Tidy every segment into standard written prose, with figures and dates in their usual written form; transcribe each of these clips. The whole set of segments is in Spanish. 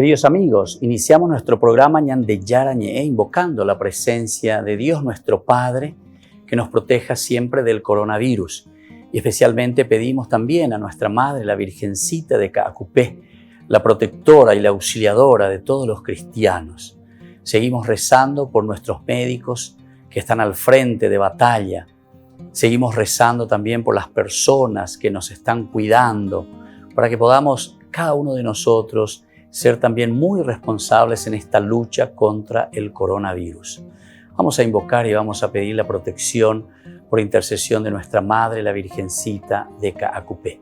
Queridos amigos, iniciamos nuestro programa Ñande Yarañe, invocando la presencia de Dios nuestro Padre, que nos proteja siempre del coronavirus. Y especialmente pedimos también a nuestra Madre, la Virgencita de Caacupé, la protectora y la auxiliadora de todos los cristianos. Seguimos rezando por nuestros médicos que están al frente de batalla. Seguimos rezando también por las personas que nos están cuidando, para que podamos, cada uno de nosotros, ser también muy responsables en esta lucha contra el coronavirus. Vamos a invocar y vamos a pedir la protección por intercesión de nuestra Madre, la Virgencita de Caacupé.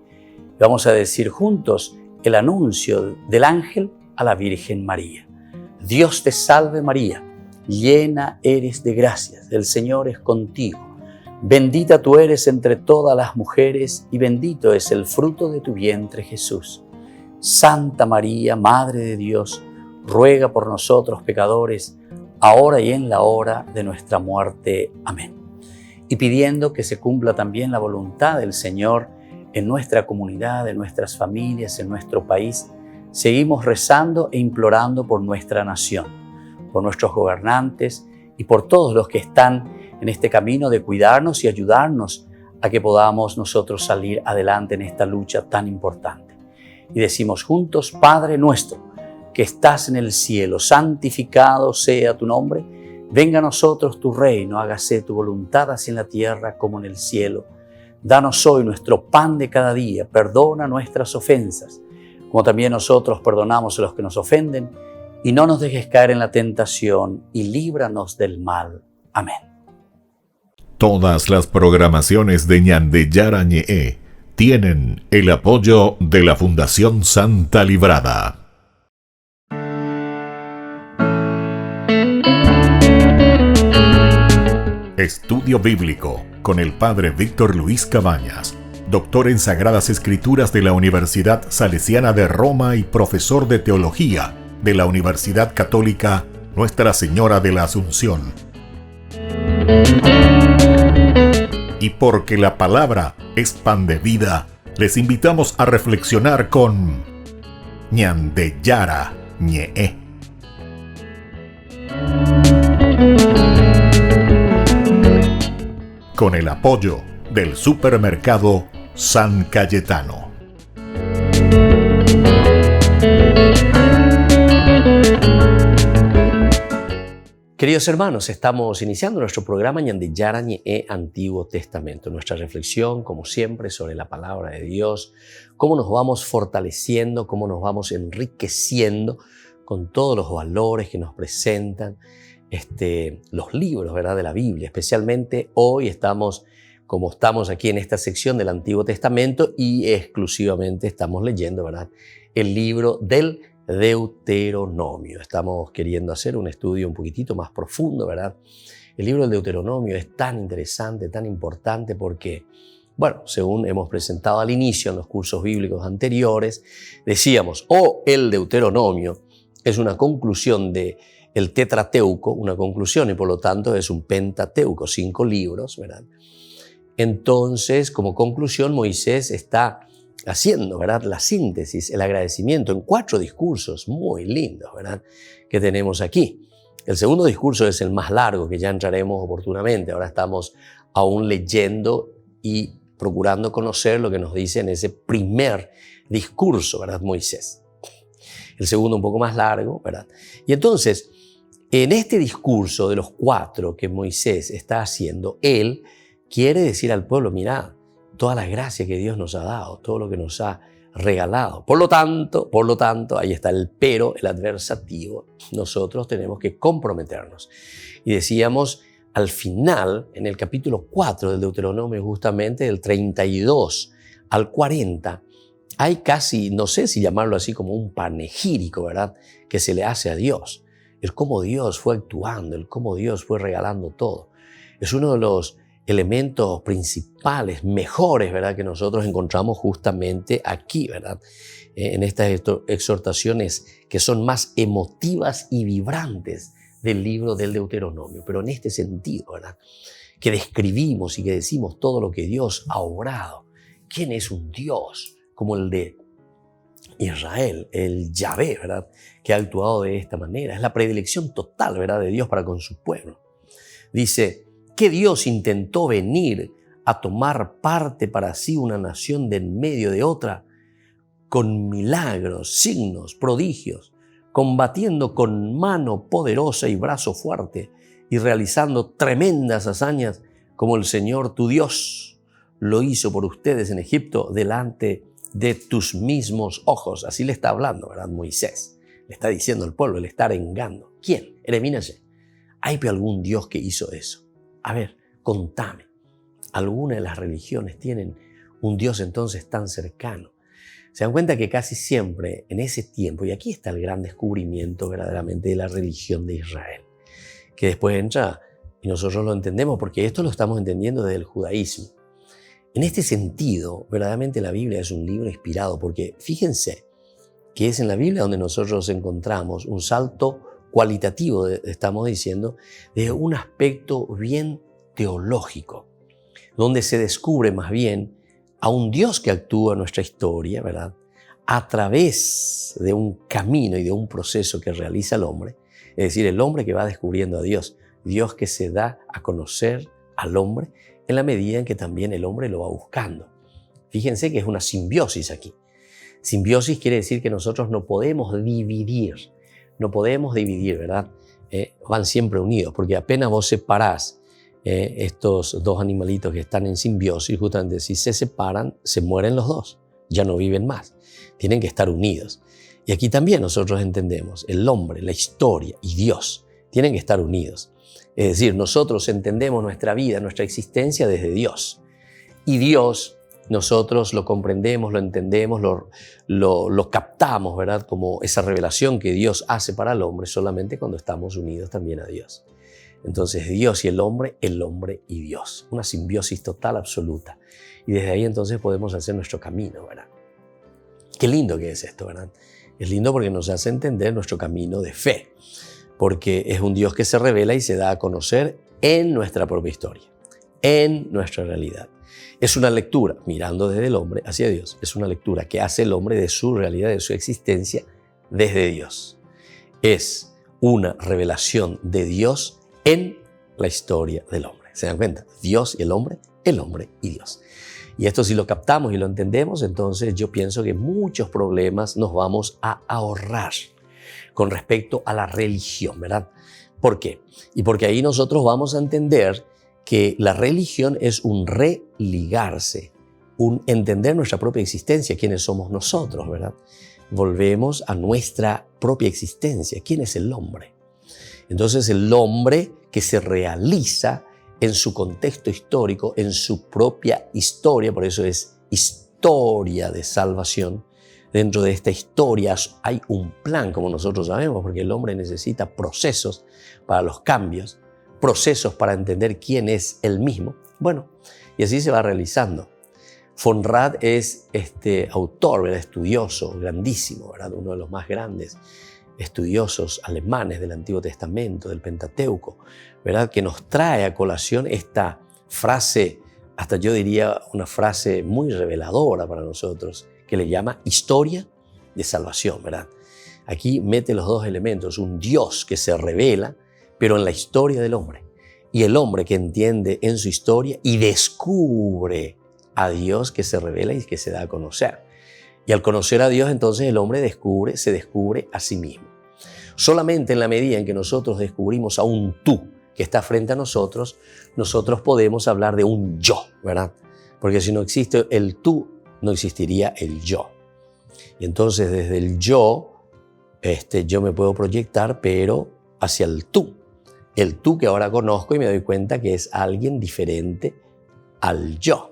Vamos a decir juntos el anuncio del ángel a la Virgen María. Dios te salve María, llena eres de gracias, el Señor es contigo. Bendita tú eres entre todas las mujeres y bendito es el fruto de tu vientre Jesús. Santa María, Madre de Dios, ruega por nosotros pecadores, ahora y en la hora de nuestra muerte. Amén. Y pidiendo que se cumpla también la voluntad del Señor en nuestra comunidad, en nuestras familias, en nuestro país, seguimos rezando e implorando por nuestra nación, por nuestros gobernantes y por todos los que están en este camino de cuidarnos y ayudarnos a que podamos nosotros salir adelante en esta lucha tan importante. Y decimos juntos, Padre nuestro, que estás en el cielo, santificado sea tu nombre. Venga a nosotros tu reino, hágase tu voluntad así en la tierra como en el cielo. Danos hoy nuestro pan de cada día, perdona nuestras ofensas, como también nosotros perdonamos a los que nos ofenden, y no nos dejes caer en la tentación, y líbranos del mal. Amén. Todas las programaciones de Ñande Yarañe tienen el apoyo de la Fundación Santa Librada. Estudio Bíblico con el Padre Víctor Luis Cabañas, doctor en Sagradas Escrituras de la Universidad Salesiana de Roma y profesor de Teología de la Universidad Católica Nuestra Señora de la Asunción. Y porque la palabra es pan de vida, les invitamos a reflexionar con Ñande Yarañe. Con el apoyo del supermercado San Cayetano. Queridos hermanos, estamos iniciando nuestro programa Ñande Yarañe Antiguo Testamento. Nuestra reflexión, como siempre, sobre la palabra de Dios, cómo nos vamos fortaleciendo, cómo nos vamos enriqueciendo con todos los valores que nos presentan los libros, ¿verdad?, de la Biblia. Especialmente hoy estamos aquí en esta sección del Antiguo Testamento y exclusivamente estamos leyendo, ¿verdad?, el libro del Deuteronomio. Estamos queriendo hacer un estudio un poquitito más profundo, ¿verdad? El libro del Deuteronomio es tan interesante, tan importante porque, bueno, según hemos presentado al inicio en los cursos bíblicos anteriores, decíamos, el Deuteronomio es una conclusión del Tetrateuco, una conclusión, y por lo tanto es un Pentateuco, 5 libros, ¿verdad? Entonces, como conclusión, Moisés está haciendo, ¿verdad?, la síntesis, el agradecimiento en 4 discursos muy lindos, ¿verdad?, que tenemos aquí. El segundo discurso es el más largo, que ya entraremos oportunamente. Ahora estamos aún leyendo y procurando conocer lo que nos dice en ese primer discurso, ¿verdad?, Moisés. El segundo un poco más largo, ¿verdad? Y entonces, en este discurso de los 4 que Moisés está haciendo, él quiere decir al pueblo, mirad, toda la gracia que Dios nos ha dado, todo lo que nos ha regalado. Por lo tanto, ahí está el pero, el adversativo. Nosotros tenemos que comprometernos. Y decíamos, al final, en el capítulo 4 del Deuteronomio, justamente del 32 al 40, hay casi, no sé si llamarlo así, como un panegírico, ¿verdad?, que se le hace a Dios. El cómo Dios fue actuando, el cómo Dios fue regalando todo. Es uno de los elementos principales, mejores, ¿verdad?, que nosotros encontramos justamente aquí, ¿verdad?, en estas exhortaciones que son más emotivas y vibrantes del libro del Deuteronomio. Pero en este sentido, ¿verdad?, que describimos y que decimos todo lo que Dios ha obrado. ¿Quién es un Dios como el de Israel, el Yahvé, ¿verdad?, que ha actuado de esta manera. Es la predilección total, ¿verdad?, de Dios para con su pueblo. Dice, ¿qué Dios intentó venir a tomar parte para sí una nación de en medio de otra con milagros, signos, prodigios, combatiendo con mano poderosa y brazo fuerte y realizando tremendas hazañas como el Señor tu Dios lo hizo por ustedes en Egipto delante de tus mismos ojos? Así le está hablando, ¿verdad? Moisés le está diciendo al pueblo, le está arengando. ¿Quién? Eremínase. ¿Hay algún Dios que hizo eso? A ver, contame. ¿Alguna de las religiones tienen un Dios entonces tan cercano? Se dan cuenta que casi siempre en ese tiempo, y aquí está el gran descubrimiento verdaderamente de la religión de Israel, que después entra y nosotros lo entendemos porque esto lo estamos entendiendo desde el judaísmo. En este sentido, verdaderamente la Biblia es un libro inspirado porque fíjense que es en la Biblia donde nosotros encontramos un salto cualitativo, estamos diciendo, de un aspecto bien teológico, donde se descubre más bien a un Dios que actúa en nuestra historia, ¿verdad?, a través de un camino y de un proceso que realiza el hombre, es decir, el hombre que va descubriendo a Dios, Dios que se da a conocer al hombre en la medida en que también el hombre lo va buscando. Fíjense que es una simbiosis aquí. Simbiosis quiere decir que nosotros no podemos dividir, ¿verdad? Van siempre unidos, porque apenas vos separás estos dos animalitos que están en simbiosis, justamente si se separan, se mueren los dos, ya no viven más, tienen que estar unidos. Y aquí también nosotros entendemos, el hombre, la historia y Dios tienen que estar unidos. Es decir, nosotros entendemos nuestra vida, nuestra existencia desde Dios. Y Dios, nosotros lo comprendemos, lo entendemos, lo captamos, ¿verdad?, como esa revelación que Dios hace para el hombre solamente cuando estamos unidos también a Dios. Entonces, Dios y el hombre y Dios. Una simbiosis total, absoluta. Y desde ahí entonces podemos hacer nuestro camino, ¿verdad? Qué lindo que es esto, ¿verdad? Es lindo porque nos hace entender nuestro camino de fe, porque es un Dios que se revela y se da a conocer en nuestra propia historia, en nuestra realidad. Es una lectura, mirando desde el hombre hacia Dios, es una lectura que hace el hombre de su realidad, de su existencia desde Dios. Es una revelación de Dios en la historia del hombre. ¿Se dan cuenta? Dios y el hombre y Dios. Y esto si lo captamos y lo entendemos, entonces yo pienso que muchos problemas nos vamos a ahorrar con respecto a la religión, ¿verdad? ¿Por qué? Y porque ahí nosotros vamos a entender que la religión es un religarse, un entender nuestra propia existencia, quiénes somos nosotros, ¿verdad? Volvemos a nuestra propia existencia, ¿quién es el hombre? Entonces el hombre que se realiza en su contexto histórico, en su propia historia, por eso es historia de salvación. Dentro de esta historia hay un plan, como nosotros sabemos, porque el hombre necesita procesos para los cambios, procesos para entender quién es él mismo. Bueno, y así se va realizando. Von Rad es autor, ¿verdad?, estudioso, grandísimo, ¿verdad?, uno de los más grandes estudiosos alemanes del Antiguo Testamento, del Pentateuco, ¿verdad?, que nos trae a colación esta frase, hasta yo diría una frase muy reveladora para nosotros, que le llama historia de salvación, ¿verdad? Aquí mete los dos elementos, un Dios que se revela, pero en la historia del hombre, y el hombre que entiende en su historia y descubre a Dios que se revela y que se da a conocer. Y al conocer a Dios, entonces el hombre se descubre a sí mismo. Solamente en la medida en que nosotros descubrimos a un tú que está frente a nosotros, nosotros podemos hablar de un yo, ¿verdad? Porque si no existe el tú, no existiría el yo. Y entonces desde el yo me puedo proyectar, pero hacia el tú que ahora conozco y me doy cuenta que es alguien diferente al yo.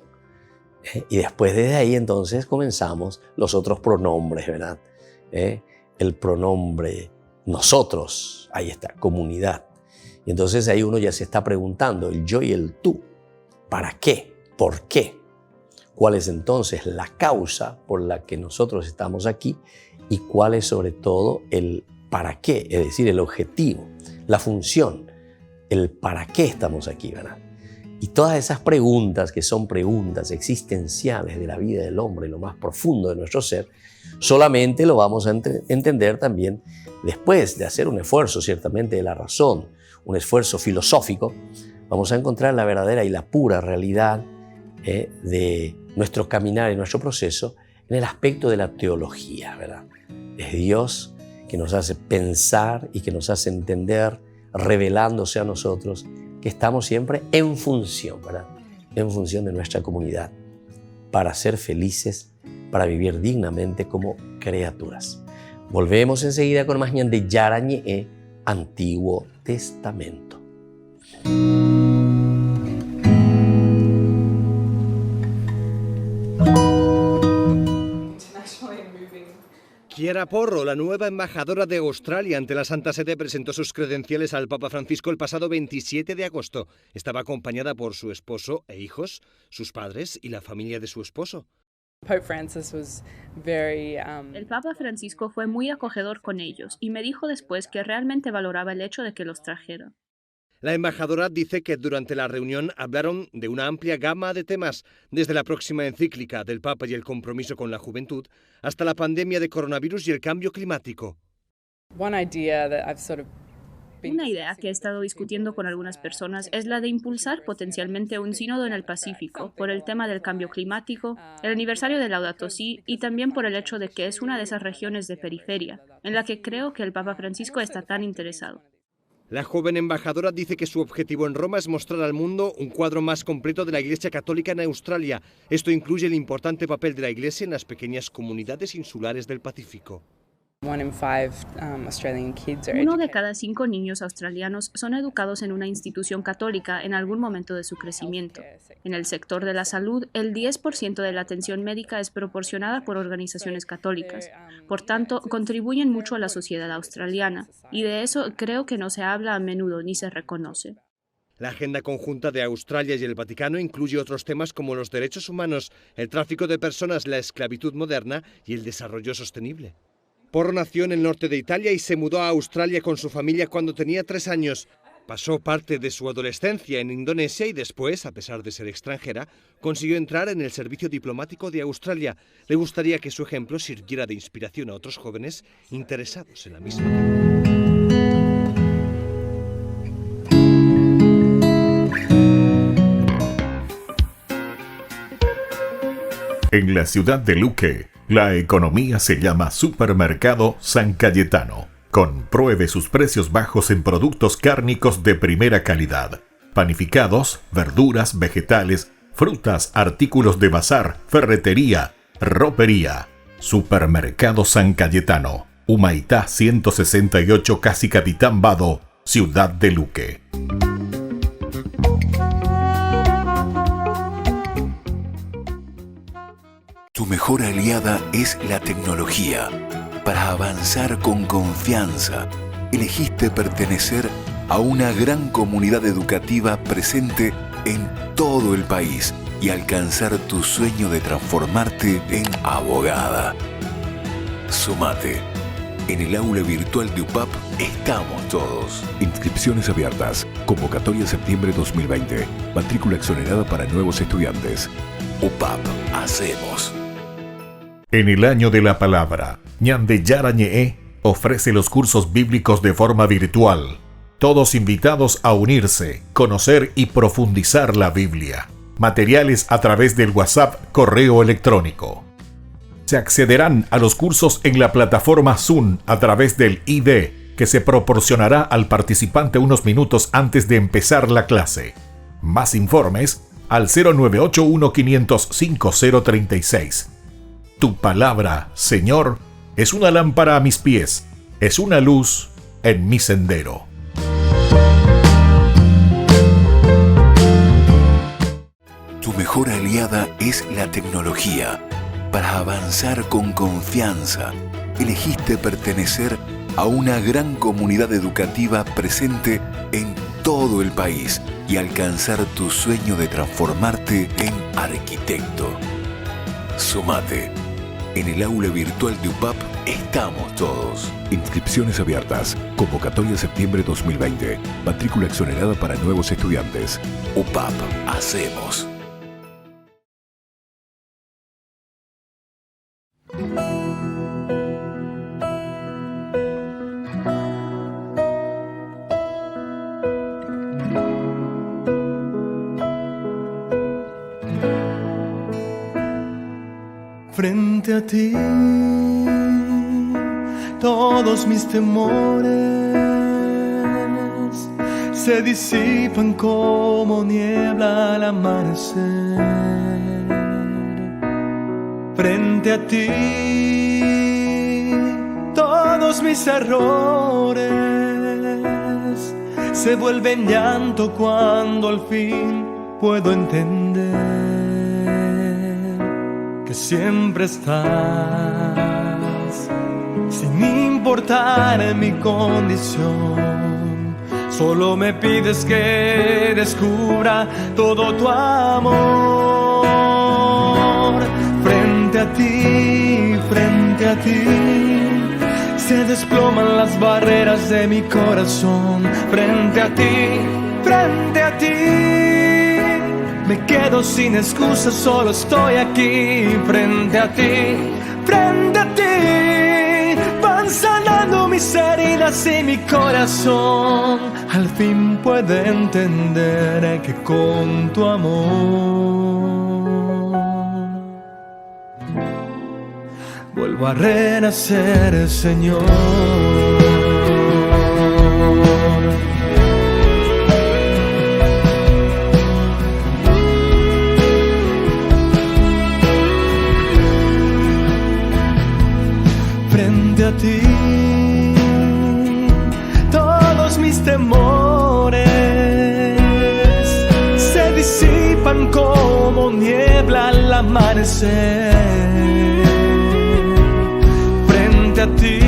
Y después desde ahí entonces comenzamos los otros pronombres, ¿verdad? El pronombre nosotros, ahí está, comunidad. Y entonces ahí uno ya se está preguntando el yo y el tú. ¿Para qué? ¿Por qué? ¿Cuál es entonces la causa por la que nosotros estamos aquí? Y cuál es sobre todo el para qué, es decir, el objetivo, la función, el para qué estamos aquí, ¿verdad? Y todas esas preguntas, que son preguntas existenciales de la vida del hombre, lo más profundo de nuestro ser, solamente lo vamos a entender también después de hacer un esfuerzo ciertamente de la razón, un esfuerzo filosófico. Vamos a encontrar la verdadera y la pura realidad de nuestro caminar y nuestro proceso en el aspecto de la teología, ¿verdad? Es Dios que nos hace pensar y que nos hace entender, revelándose a nosotros, que estamos siempre en función, ¿verdad? En función de nuestra comunidad, para ser felices, para vivir dignamente como criaturas. Volvemos enseguida con más de Yarañe, Antiguo Testamento. Chiara Porro, la nueva embajadora de Australia ante la Santa Sede, presentó sus credenciales al Papa Francisco el pasado 27 de agosto. Estaba acompañada por su esposo e hijos, sus padres y la familia de su esposo. El Papa Francisco fue muy acogedor con ellos y me dijo después que realmente valoraba el hecho de que los trajera. La embajadora dice que durante la reunión hablaron de una amplia gama de temas, desde la próxima encíclica del Papa y el compromiso con la juventud, hasta la pandemia de coronavirus y el cambio climático. Una idea que he estado discutiendo con algunas personas es la de impulsar potencialmente un sínodo en el Pacífico por el tema del cambio climático, el aniversario de Laudato Si y también por el hecho de que es una de esas regiones de periferia en la que creo que el Papa Francisco está tan interesado. La joven embajadora dice que su objetivo en Roma es mostrar al mundo un cuadro más completo de la Iglesia Católica en Australia. Esto incluye el importante papel de la Iglesia en las pequeñas comunidades insulares del Pacífico. 1 de cada 5 niños australianos son educados en una institución católica en algún momento de su crecimiento. En el sector de la salud, el 10% de la atención médica es proporcionada por organizaciones católicas. Por tanto, contribuyen mucho a la sociedad australiana, y de eso creo que no se habla a menudo ni se reconoce. La agenda conjunta de Australia y el Vaticano incluye otros temas como los derechos humanos, el tráfico de personas, la esclavitud moderna y el desarrollo sostenible. Porro nació en el norte de Italia y se mudó a Australia con su familia cuando tenía 3 años. Pasó parte de su adolescencia en Indonesia y después, a pesar de ser extranjera, consiguió entrar en el servicio diplomático de Australia. Le gustaría que su ejemplo sirviera de inspiración a otros jóvenes interesados en la misma. En la ciudad de Luque, la economía se llama Supermercado San Cayetano. Compruebe sus precios bajos en productos cárnicos de primera calidad. Panificados, verduras, vegetales, frutas, artículos de bazar, ferretería, ropería. Supermercado San Cayetano. Humaitá 168, Casi Capitán Vado, ciudad de Luque. Tu mejor aliada es la tecnología. Para avanzar con confianza, elegiste pertenecer a una gran comunidad educativa presente en todo el país y alcanzar tu sueño de transformarte en abogada. Sumate. En el aula virtual de UPAP estamos todos. Inscripciones abiertas. Convocatoria septiembre 2020. Matrícula exonerada para nuevos estudiantes. UPAP. Hacemos. En el año de la palabra, Ñande Yarañe ofrece los cursos bíblicos de forma virtual. Todos invitados a unirse, conocer y profundizar la Biblia. Materiales a través del WhatsApp, correo electrónico. Se accederán a los cursos en la plataforma Zoom a través del ID, que se proporcionará al participante unos minutos antes de empezar la clase. Más informes al 0981-500-5036. Tu palabra, Señor, es una lámpara a mis pies, es una luz en mi sendero. Tu mejor aliada es la tecnología. Para avanzar con confianza, elegiste pertenecer a una gran comunidad educativa presente en todo el país y alcanzar tu sueño de transformarte en arquitecto. Sumate. En el aula virtual de UPAP estamos todos. Inscripciones abiertas. Convocatoria septiembre 2020. Matrícula exonerada para nuevos estudiantes. UPAP. Hacemos. Frente a ti, todos mis temores se disipan como niebla al amanecer. Frente a ti, todos mis errores se vuelven llanto cuando al fin puedo entender que siempre estás, sin importar mi condición. Solo me pides que descubra todo tu amor. Frente a ti, se desploman las barreras de mi corazón. Frente a ti, me quedo sin excusas, solo estoy aquí. Frente a ti, van sanando mis heridas y mi corazón al fin puede entender que con tu amor vuelvo a renacer, Señor. Frente a ti, todos mis temores se disipan como niebla al amanecer. Frente a ti,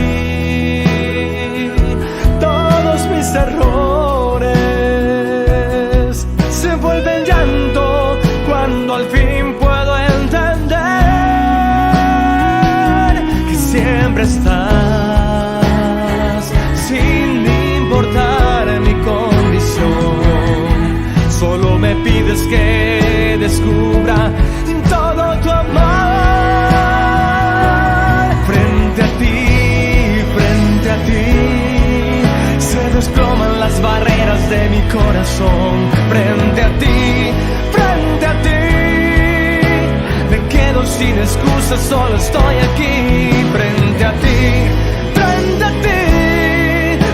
todos mis errores se vuelven llanto cuando al fin puedo entender que siempre estás, sin importar mi condición. Solo me pides que descubra todo tu amor. Frente a ti, se desploman las barreras de mi corazón. Frente a ti, me quedo sin excusas, solo estoy aquí. Frente a ti,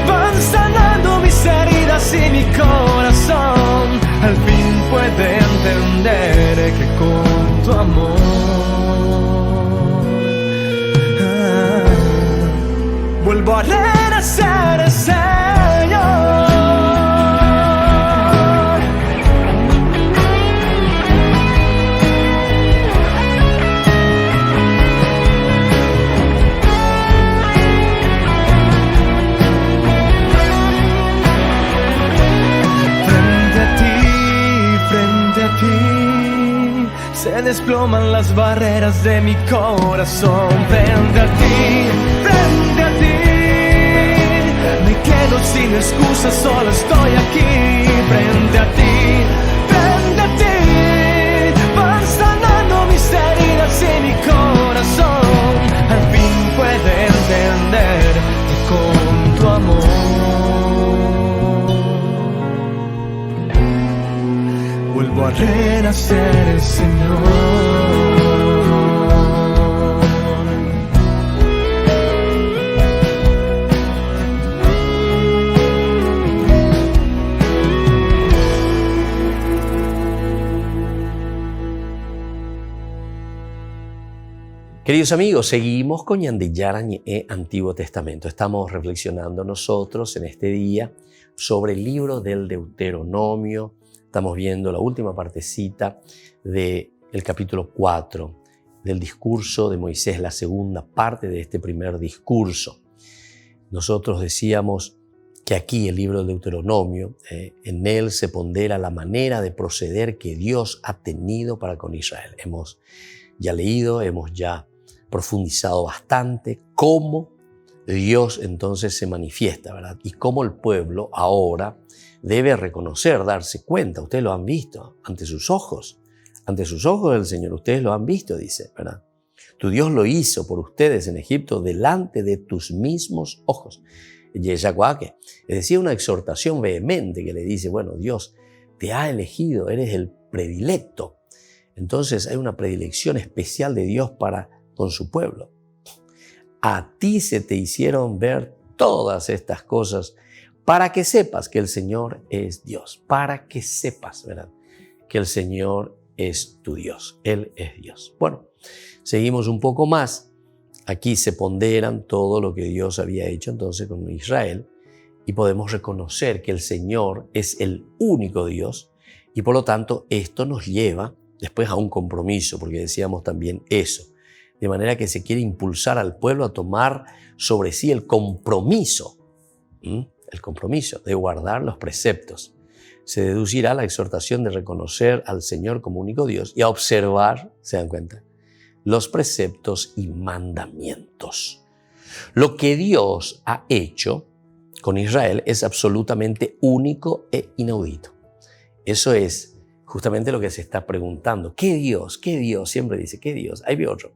van sanando mis heridas y mi corazón al fin puede entender que con tu amor vuelvo a renacer, Señor. Frente a ti, se desploman las barreras de mi corazón. Frente a ti, me quedo sin excusas, solo estoy aquí. Frente a ti, van sanando mis heridas y mi corazón al fin puede entender que con tu amor vuelvo a renacer, Señor. Queridos amigos, seguimos con Ñandiyara Ñe'e Antiguo Testamento. Estamos reflexionando nosotros en este día sobre el libro del Deuteronomio. Estamos viendo la última partecita del capítulo 4 del discurso de Moisés, la segunda parte de este primer discurso. Nosotros decíamos que aquí el libro del Deuteronomio, en él se pondera la manera de proceder que Dios ha tenido para con Israel. Hemos ya leído, hemos ya profundizado bastante cómo Dios entonces se manifiesta, ¿verdad? Y cómo el pueblo ahora debe reconocer, darse cuenta. Ustedes lo han visto ante sus ojos del Señor. Ustedes lo han visto, dice, ¿verdad? Tu Dios lo hizo por ustedes en Egipto delante de tus mismos ojos. Es decir, una exhortación vehemente que le dice, bueno, Dios te ha elegido, eres el predilecto. Entonces hay una predilección especial de Dios para con su pueblo. A ti se te hicieron ver todas estas cosas para que sepas que el Señor es Dios, para que sepas, ¿verdad?, que el Señor es tu Dios, Él es Dios. Bueno, seguimos un poco más. Aquí se ponderan todo lo que Dios había hecho entonces con Israel y podemos reconocer que el Señor es el único Dios y por lo tanto esto nos lleva después a un compromiso, porque decíamos también eso, de manera que se quiere impulsar al pueblo a tomar sobre sí el compromiso de guardar los preceptos. Se deducirá la exhortación de reconocer al Señor como único Dios y a observar, ¿se dan cuenta?, los preceptos y mandamientos. Lo que Dios ha hecho con Israel es absolutamente único e inaudito. Eso es justamente lo que se está preguntando. ¿Qué Dios? ¿Qué Dios? Siempre dice, ¿qué Dios? Ahí ve otro.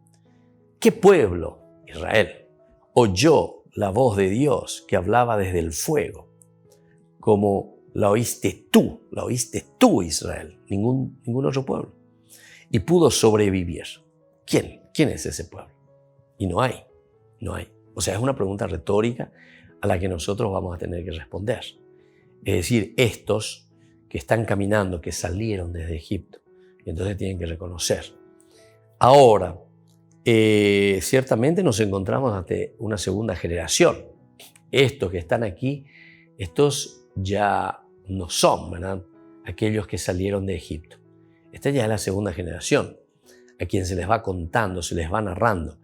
¿Qué pueblo, Israel, oyó la voz de Dios que hablaba desde el fuego, como la oíste tú, Israel, ningún otro pueblo, y pudo sobrevivir? ¿Quién es ese pueblo? Y no hay. O sea, es una pregunta retórica a la que nosotros vamos a tener que responder. Es decir, estos que están caminando, que salieron desde Egipto, y entonces tienen que reconocer. Ahora, ciertamente nos encontramos ante una segunda generación. Estos que están aquí, estos ya no son, ¿verdad?, aquellos que salieron de Egipto. Esta ya es la segunda generación, a quien se les va contando, se les va narrando.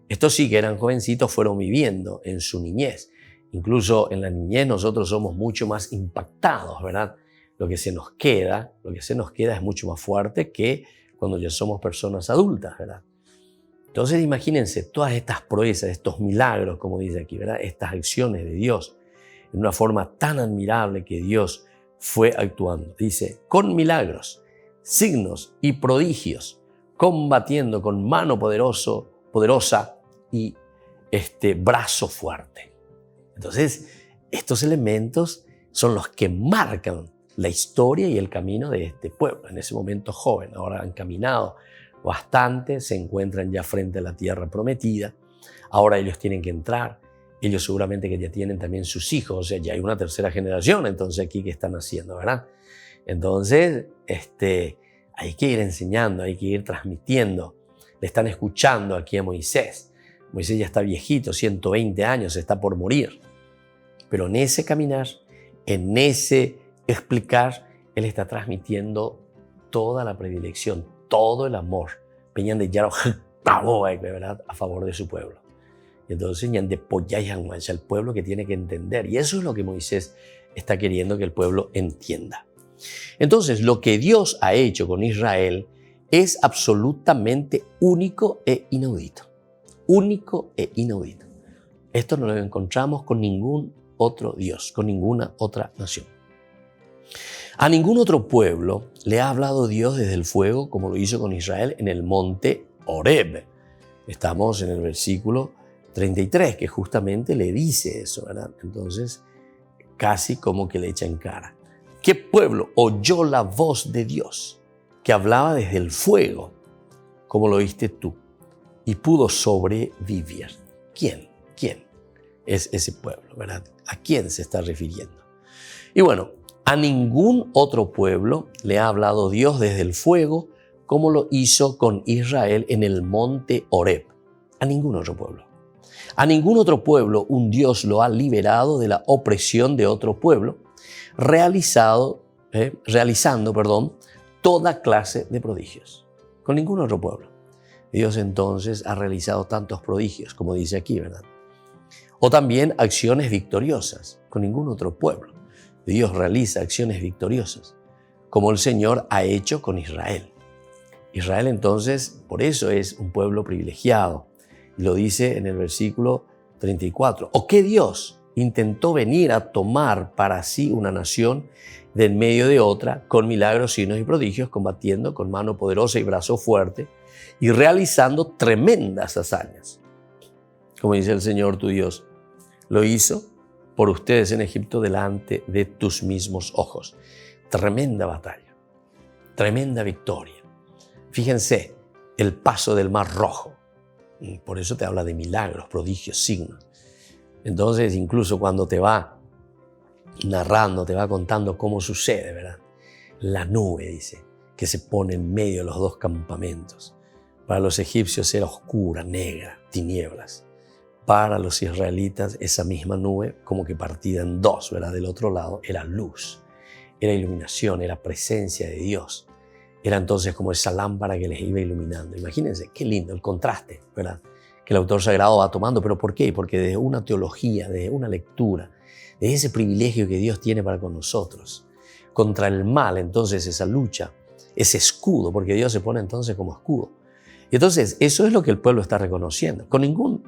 Estos sí que eran jovencitos, fueron viviendo en su niñez. Incluso en la niñez nosotros somos mucho más impactados, ¿verdad? Lo que se nos queda es mucho más fuerte que cuando ya somos personas adultas, ¿verdad? Entonces imagínense todas estas proezas, estos milagros, como dice aquí, ¿verdad?, estas acciones de Dios, en una forma tan admirable que Dios fue actuando. Dice, con milagros, signos y prodigios, combatiendo con mano poderosa y brazo fuerte. Entonces, estos elementos son los que marcan la historia y el camino de este pueblo. En ese momento joven, ahora han caminado bastante, se encuentran ya frente a la tierra prometida. Ahora ellos tienen que entrar. Ellos seguramente que ya tienen también sus hijos, o sea, ya hay una tercera generación, entonces aquí que están haciendo, ¿verdad? Entonces, hay que ir enseñando, hay que ir transmitiendo. Le están escuchando aquí a Moisés. Moisés ya está viejito, 120 años, está por morir. Pero en ese caminar, en ese explicar, él está transmitiendo toda la predilección, todo el amor, ¿verdad?, a favor de su pueblo. Y entonces, el pueblo que tiene que entender. Y eso es lo que Moisés está queriendo que el pueblo entienda. Entonces, lo que Dios ha hecho con Israel es absolutamente único e inaudito. Único e inaudito. Esto no lo encontramos con ningún otro Dios, con ninguna otra nación. A ningún otro pueblo le ha hablado Dios desde el fuego como lo hizo con Israel en el monte Horeb. Estamos en el versículo 33, que justamente le dice eso, ¿verdad? Entonces, casi como que le echa en cara. ¿Qué pueblo oyó la voz de Dios que hablaba desde el fuego, como lo oíste tú, y pudo sobrevivir? ¿Quién es ese pueblo, verdad? ¿A quién se está refiriendo? Y bueno, a ningún otro pueblo le ha hablado Dios desde el fuego, como lo hizo con Israel en el monte Horeb. A ningún otro pueblo. A ningún otro pueblo un Dios lo ha liberado de la opresión de otro pueblo, realizando toda clase de prodigios. Con ningún otro pueblo. Dios entonces ha realizado tantos prodigios, como dice aquí, ¿verdad? O también acciones victoriosas. Con ningún otro pueblo Dios realiza acciones victoriosas, como el Señor ha hecho con Israel. Israel entonces, por eso es un pueblo privilegiado. Lo dice en el versículo 34. ¿O qué Dios intentó venir a tomar para sí una nación de en medio de otra, con milagros, signos y prodigios, combatiendo con mano poderosa y brazo fuerte, y realizando tremendas hazañas? Como dice el Señor tu Dios, lo hizo por ustedes en Egipto delante de tus mismos ojos. Tremenda batalla, tremenda victoria. Fíjense, el paso del Mar Rojo. Por eso te habla de milagros, prodigios, signos. Entonces, incluso cuando te va narrando, te va contando cómo sucede, ¿verdad? La nube, dice, que se pone en medio de los dos campamentos. Para los egipcios era oscura, negra, tinieblas. Para los israelitas, esa misma nube, como que partida en dos, ¿verdad? Del otro lado, era luz, era iluminación, era presencia de Dios. Era entonces como esa lámpara que les iba iluminando. Imagínense, qué lindo el contraste, ¿verdad? Que el autor sagrado va tomando. ¿Pero por qué? Porque desde una teología, desde una lectura, de ese privilegio que Dios tiene para con nosotros, contra el mal, entonces esa lucha, ese escudo, porque Dios se pone entonces como escudo. Y entonces eso es lo que el pueblo está reconociendo. Con ningún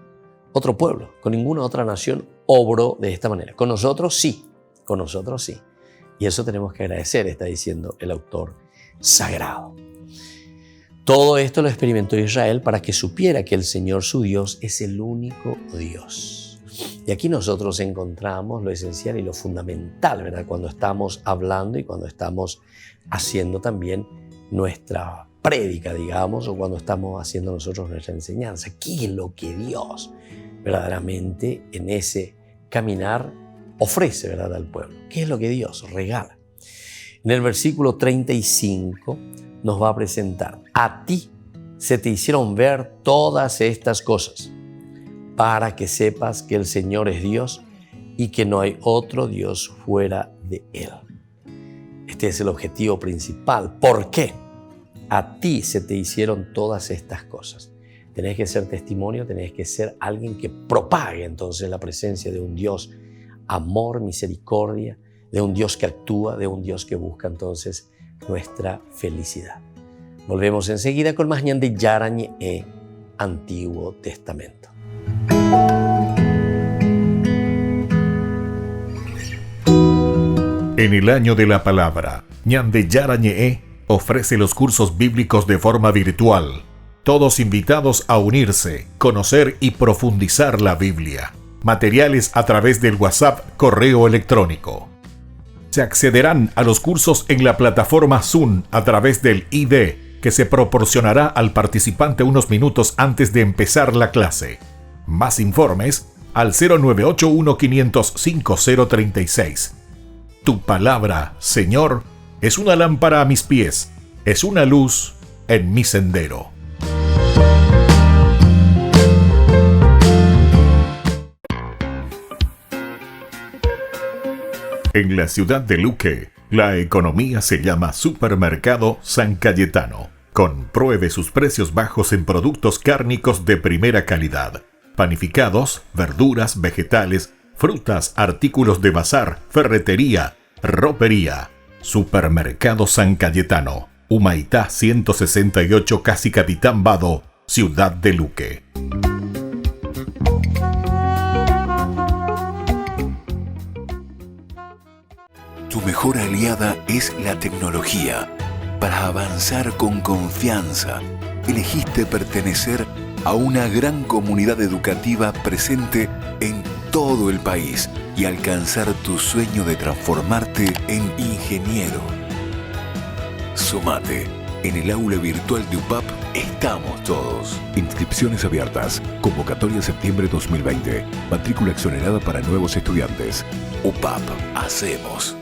otro pueblo, con ninguna otra nación obró de esta manera. Con nosotros sí, con nosotros sí. Y eso tenemos que agradecer, está diciendo el autor sagrado. Todo esto lo experimentó Israel para que supiera que el Señor su Dios es el único Dios. Y aquí nosotros encontramos lo esencial y lo fundamental, ¿verdad? Cuando estamos hablando y cuando estamos haciendo también nuestra prédica, digamos, o cuando estamos haciendo nosotros nuestra enseñanza. ¿Qué es lo que Dios verdaderamente en ese caminar ofrece, ¿verdad?, al pueblo? ¿Qué es lo que Dios regala? En el versículo 35 nos va a presentar: a ti se te hicieron ver todas estas cosas, para que sepas que el Señor es Dios y que no hay otro Dios fuera de Él. Este es el objetivo principal. ¿Por qué? A ti se te hicieron todas estas cosas. Tenés que ser testimonio, tenés que ser alguien que propague entonces la presencia de un Dios, amor, misericordia, de un Dios que actúa, de un Dios que busca entonces nuestra felicidad. Volvemos enseguida con más Ñande Yarañe e Antiguo Testamento. En el año de la palabra, Ñande Yarañe ofrece los cursos bíblicos de forma virtual. Todos invitados a unirse, conocer y profundizar la Biblia. Materiales a través del WhatsApp, correo electrónico. Se accederán a los cursos en la plataforma Zoom a través del ID, que se proporcionará al participante unos minutos antes de empezar la clase. Más informes al 0981-500-5036. Tu palabra, Señor, es una lámpara a mis pies, es una luz en mi sendero. En la ciudad de Luque, la economía se llama Supermercado San Cayetano. Compruebe sus precios bajos en productos cárnicos de primera calidad. Panificados, verduras, vegetales, frutas, artículos de bazar, ferretería, ropería. Supermercado San Cayetano, Humaitá 168, Casi Capitán Vado, ciudad de Luque. Tu mejor aliada es la tecnología. Para avanzar con confianza, elegiste pertenecer a una gran comunidad educativa presente en todo el país y alcanzar tu sueño de transformarte en ingeniero. Sumate. En el aula virtual de UPAP estamos todos. Inscripciones abiertas. Convocatoria septiembre 2020. Matrícula exonerada para nuevos estudiantes. UPAP. Hacemos.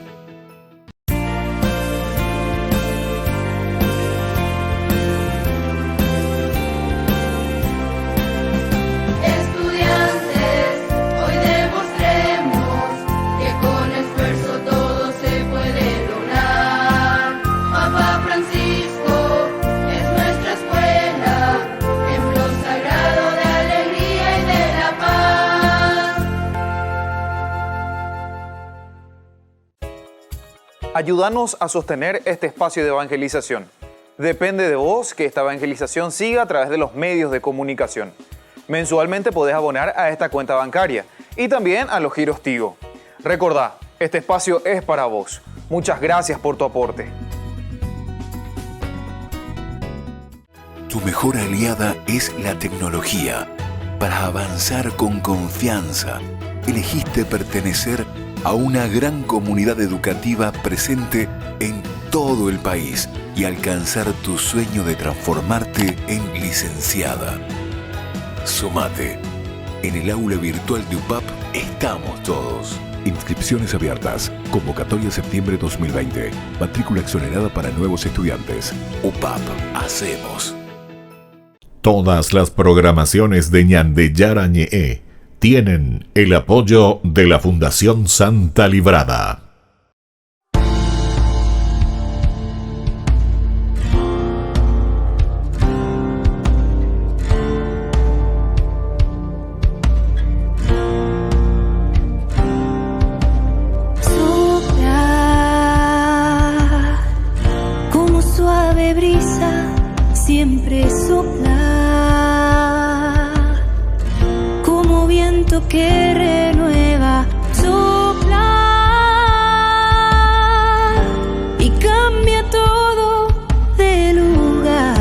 Ayúdanos a sostener este espacio de evangelización. Depende de vos que esta evangelización siga a través de los medios de comunicación. Mensualmente podés abonar a esta cuenta bancaria y también a los giros Tigo. Recordá, este espacio es para vos. Muchas gracias por tu aporte. Tu mejor aliada es la tecnología. Para avanzar con confianza, elegiste pertenecer a una gran comunidad educativa presente en todo el país y alcanzar tu sueño de transformarte en licenciada. Sumate. En el aula virtual de UPAP estamos todos. Inscripciones abiertas. Convocatoria septiembre 2020. Matrícula exonerada para nuevos estudiantes. UPAP. Hacemos. Todas las programaciones de Ñandeyara Ñe'e tienen el apoyo de la Fundación Santa Librada. Sopla, como suave brisa, siempre sopla. Que renueva, sopla y cambia todo de lugar.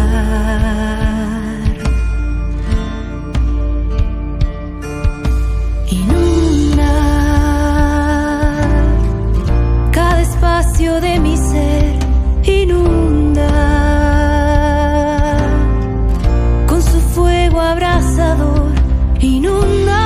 Inunda cada espacio de mi ser, inunda con su fuego abrasador, inunda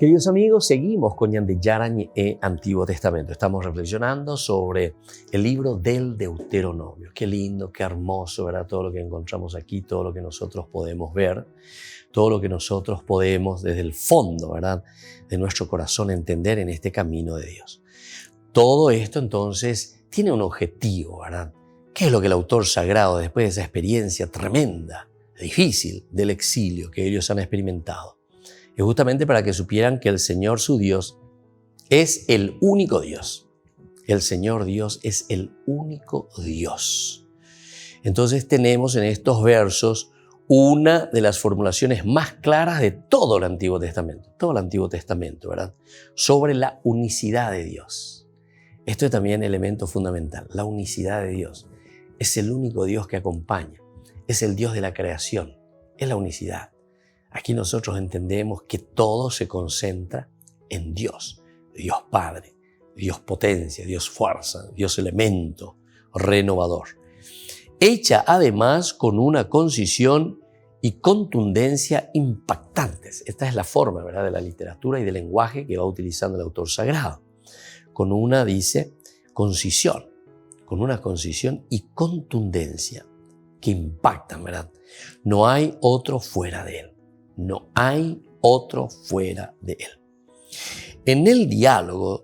Queridos amigos, seguimos con Ñandeyara e Antiguo Testamento. Estamos reflexionando sobre el libro del Deuteronomio. Qué lindo, qué hermoso, ¿verdad? Todo lo que encontramos aquí, todo lo que nosotros podemos ver, todo lo que nosotros podemos desde el fondo, ¿verdad?, de nuestro corazón entender en este camino de Dios. Todo esto entonces tiene un objetivo, ¿verdad? ¿Qué es lo que el autor sagrado, después de esa experiencia tremenda, difícil del exilio que ellos han experimentado? Es justamente para que supieran que el Señor su Dios es el único Dios. El Señor Dios es el único Dios. Entonces tenemos en estos versos una de las formulaciones más claras de todo el Antiguo Testamento, ¿verdad? Sobre la unicidad de Dios. Esto es también elemento fundamental, la unicidad de Dios. Es el único Dios que acompaña, es el Dios de la creación, es la unicidad. Aquí nosotros entendemos que todo se concentra en Dios. Dios Padre, Dios potencia, Dios fuerza, Dios elemento renovador. Hecha además con una concisión y contundencia impactantes. Esta es la forma, ¿verdad?, de la literatura y del lenguaje que va utilizando el autor sagrado. Con una, dice, concisión, con una concisión y contundencia que impactan, ¿verdad? No hay otro fuera de él. No hay otro fuera de él. En el decálogo,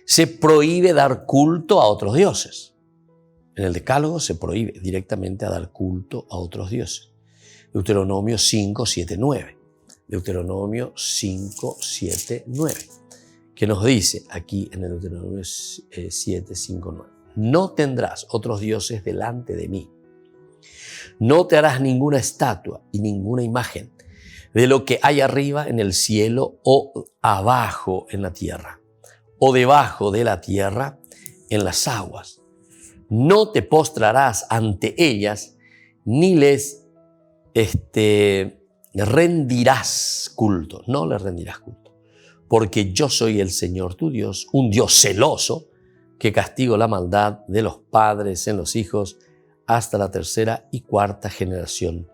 se prohíbe dar culto a otros dioses. En el decálogo se prohíbe directamente a dar culto a otros dioses. Deuteronomio 5, 7, 9. Deuteronomio 5, 7, 9. Que nos dice aquí en el Deuteronomio 7, 5, 9. No tendrás otros dioses delante de mí. No te harás ninguna estatua y ninguna imagen de lo que hay arriba en el cielo o abajo en la tierra o debajo de la tierra en las aguas. No te postrarás ante ellas ni les rendirás culto. No les rendirás culto. Porque yo soy el Señor tu Dios, un Dios celoso que castigo la maldad de los padres en los hijos hasta la tercera y cuarta generación,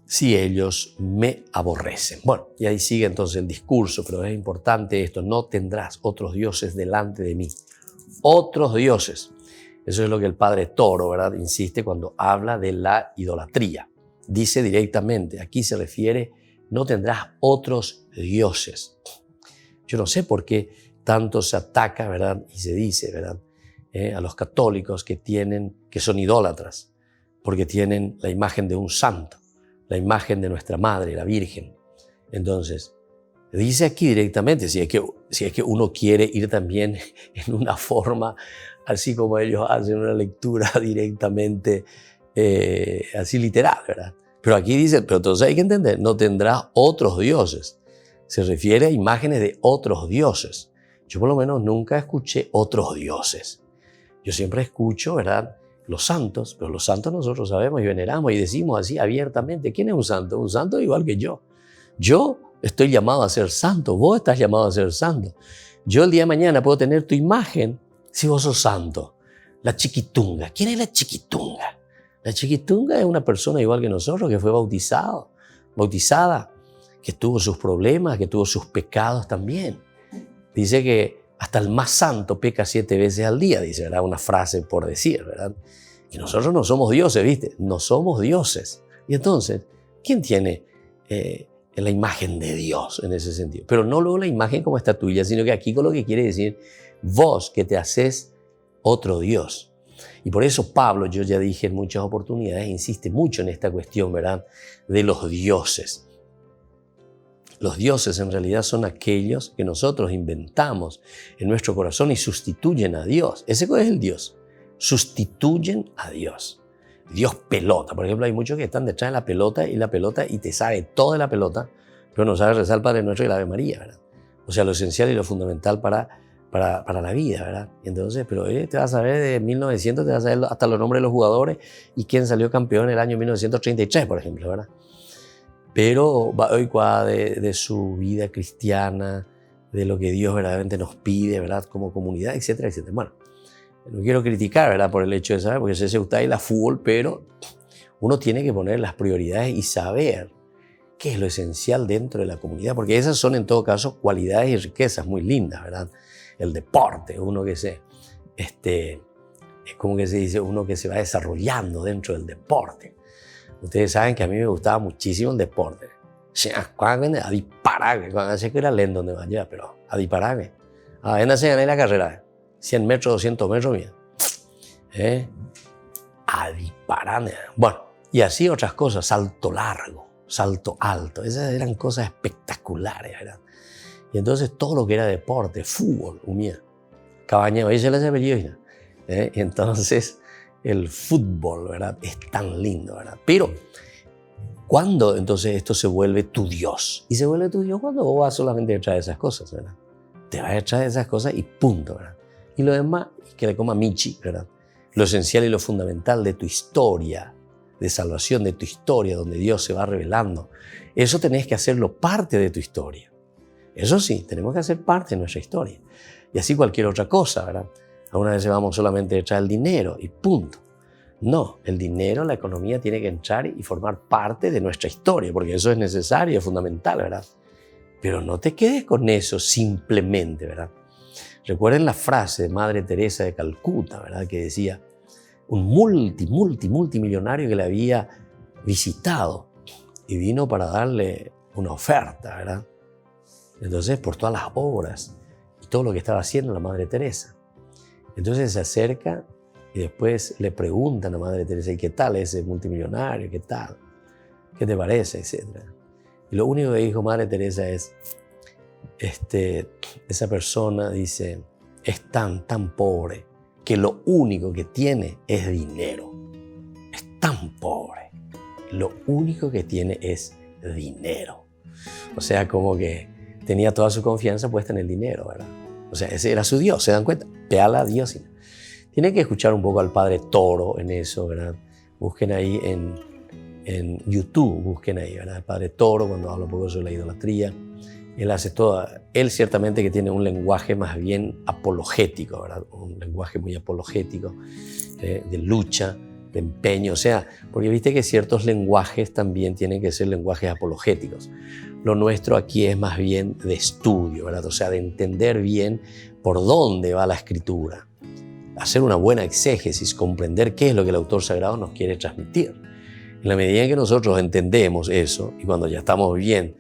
si ellos me aborrecen. Bueno, y ahí sigue entonces el discurso, pero es importante esto: no tendrás otros dioses delante de mí. Otros dioses. Eso es lo que el padre Toro, ¿verdad?, insiste cuando habla de la idolatría. Dice directamente, aquí se refiere, no tendrás otros dioses. Yo no sé por qué tanto se ataca, ¿verdad?, y se dice, ¿verdad?, a los católicos que son idólatras, porque tienen la imagen de un santo, la imagen de nuestra Madre, la Virgen. Entonces, dice aquí directamente, si es que uno quiere ir también en una forma, así como ellos hacen una lectura directamente, así literal, ¿verdad? Pero aquí dice, pero entonces hay que entender, no tendrás otros dioses. Se refiere a imágenes de otros dioses. Yo por lo menos nunca escuché otros dioses. Yo siempre escucho, ¿verdad?, los santos, pero los santos nosotros sabemos y veneramos y decimos así abiertamente. ¿Quién es un santo? Un santo igual que yo. Yo estoy llamado a ser santo, vos estás llamado a ser santo. Yo el día de mañana puedo tener tu imagen si vos sos santo. La chiquitunga. ¿Quién es la chiquitunga? La chiquitunga es una persona igual que nosotros que fue bautizada, que tuvo sus problemas, que tuvo sus pecados también. Dice que hasta el más santo peca 7 veces al día, dice, ¿verdad?, una frase por decir, ¿verdad? Que nosotros no somos dioses, ¿viste? No somos dioses. Y entonces, ¿quién tiene la imagen de Dios en ese sentido? Pero no luego la imagen como estatuilla, sino que aquí con lo que quiere decir, vos que te haces otro Dios. Y por eso Pablo, yo ya dije en muchas oportunidades, insiste mucho en esta cuestión, ¿verdad?, de los dioses. Los dioses en realidad son aquellos que nosotros inventamos en nuestro corazón y sustituyen a Dios. Ese es el Dios. Sustituyen a Dios. Dios pelota. Por ejemplo, hay muchos que están detrás de la pelota y te sabe todo de la pelota, pero no sabe rezar el Padre Nuestro y la Ave María, ¿verdad? O sea, lo esencial y lo fundamental para la vida, ¿verdad? Entonces, pero te vas a saber de 1900, te vas a saber hasta los nombres de los jugadores y quién salió campeón en el año 1933, por ejemplo, ¿verdad? Pero hoy de su vida cristiana, de lo que Dios verdaderamente nos pide, ¿verdad?, como comunidad, etcétera, etcétera. Bueno, no quiero criticar, ¿verdad?, por el hecho de saber, porque se gusta ir a fútbol, pero uno tiene que poner las prioridades y saber qué es lo esencial dentro de la comunidad, porque esas son en todo caso cualidades y riquezas muy lindas, ¿verdad? El deporte, uno que como que se dice, uno que se va desarrollando dentro del deporte. Ustedes saben que a mí me gustaba muchísimo el deporte. A disparar, cuando sé que era lento donde vaya, pero a disparar. En hace gané la carrera, 100 metros, 200 metros, mira. A disparar. Bueno, y así otras cosas, salto largo, salto alto, esas eran cosas espectaculares, ¿verdad? Y entonces todo lo que era deporte, fútbol, mira, Cabaña, hoy se les apellido, entonces el fútbol, ¿verdad? Es tan lindo, ¿verdad? Pero ¿cuándo entonces esto se vuelve tu Dios? Y se vuelve tu Dios cuando vos vas solamente detrás de esas cosas, ¿verdad? Te vas detrás de esas cosas y punto, ¿verdad? Y lo demás, que le coma Michi, ¿verdad? Lo esencial y lo fundamental de tu historia, de salvación, de tu historia, donde Dios se va revelando, eso tenés que hacerlo parte de tu historia. Eso sí, tenemos que hacer parte de nuestra historia. Y así cualquier otra cosa, ¿verdad? Algunas veces vamos solamente detrás del dinero y punto. No, el dinero, la economía tiene que entrar y formar parte de nuestra historia, porque eso es necesario, es fundamental, ¿verdad? Pero no te quedes con eso simplemente, ¿verdad? Recuerden la frase de Madre Teresa de Calcuta, ¿verdad? Que decía, un multimillonario que le había visitado y vino para darle una oferta, ¿verdad? Entonces, por todas las obras y todo lo que estaba haciendo la Madre Teresa. Entonces se acerca y después le preguntan a Madre Teresa, ¿y qué tal ese multimillonario? ¿Qué tal? ¿Qué te parece? Etcétera. Y lo único que dijo Madre Teresa es, esa persona dice, es tan pobre que lo único que tiene es dinero. Es tan pobre. Lo único que tiene es dinero. O sea, como que tenía toda su confianza puesta en el dinero, ¿verdad? O sea, ese era su Dios, ¿se dan cuenta? Peala Dios. Tienen que escuchar un poco al Padre Toro en eso, ¿verdad? Busquen ahí en YouTube, busquen ahí, ¿verdad? El Padre Toro, cuando habla un poco sobre la idolatría. Él hace él ciertamente que tiene un lenguaje más bien apologético, ¿verdad? Un lenguaje muy apologético, de lucha, de empeño, o sea, porque viste que ciertos lenguajes también tienen que ser lenguajes apologéticos. Lo nuestro aquí es más bien de estudio, ¿verdad? O sea, de entender bien por dónde va la Escritura, hacer una buena exégesis, comprender qué es lo que el autor sagrado nos quiere transmitir. En la medida en que nosotros entendemos eso, y cuando ya estamos bien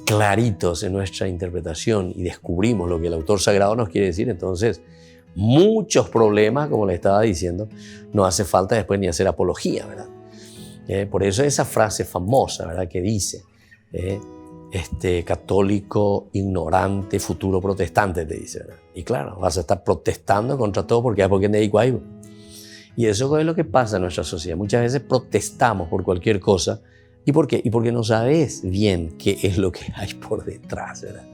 claritos en nuestra interpretación y descubrimos lo que el autor sagrado nos quiere decir, entonces muchos problemas, como le estaba diciendo, no hace falta después ni hacer apología, ¿verdad? Por eso esa frase famosa, ¿verdad? Que dice, católico, ignorante, futuro protestante, te dice, ¿verdad? Y claro, vas a estar protestando contra todo porque hay porque dedico ahí. Y eso es lo que pasa en nuestra sociedad. Muchas veces protestamos por cualquier cosa. ¿Y por qué? Y porque no sabes bien qué es lo que hay por detrás, ¿verdad?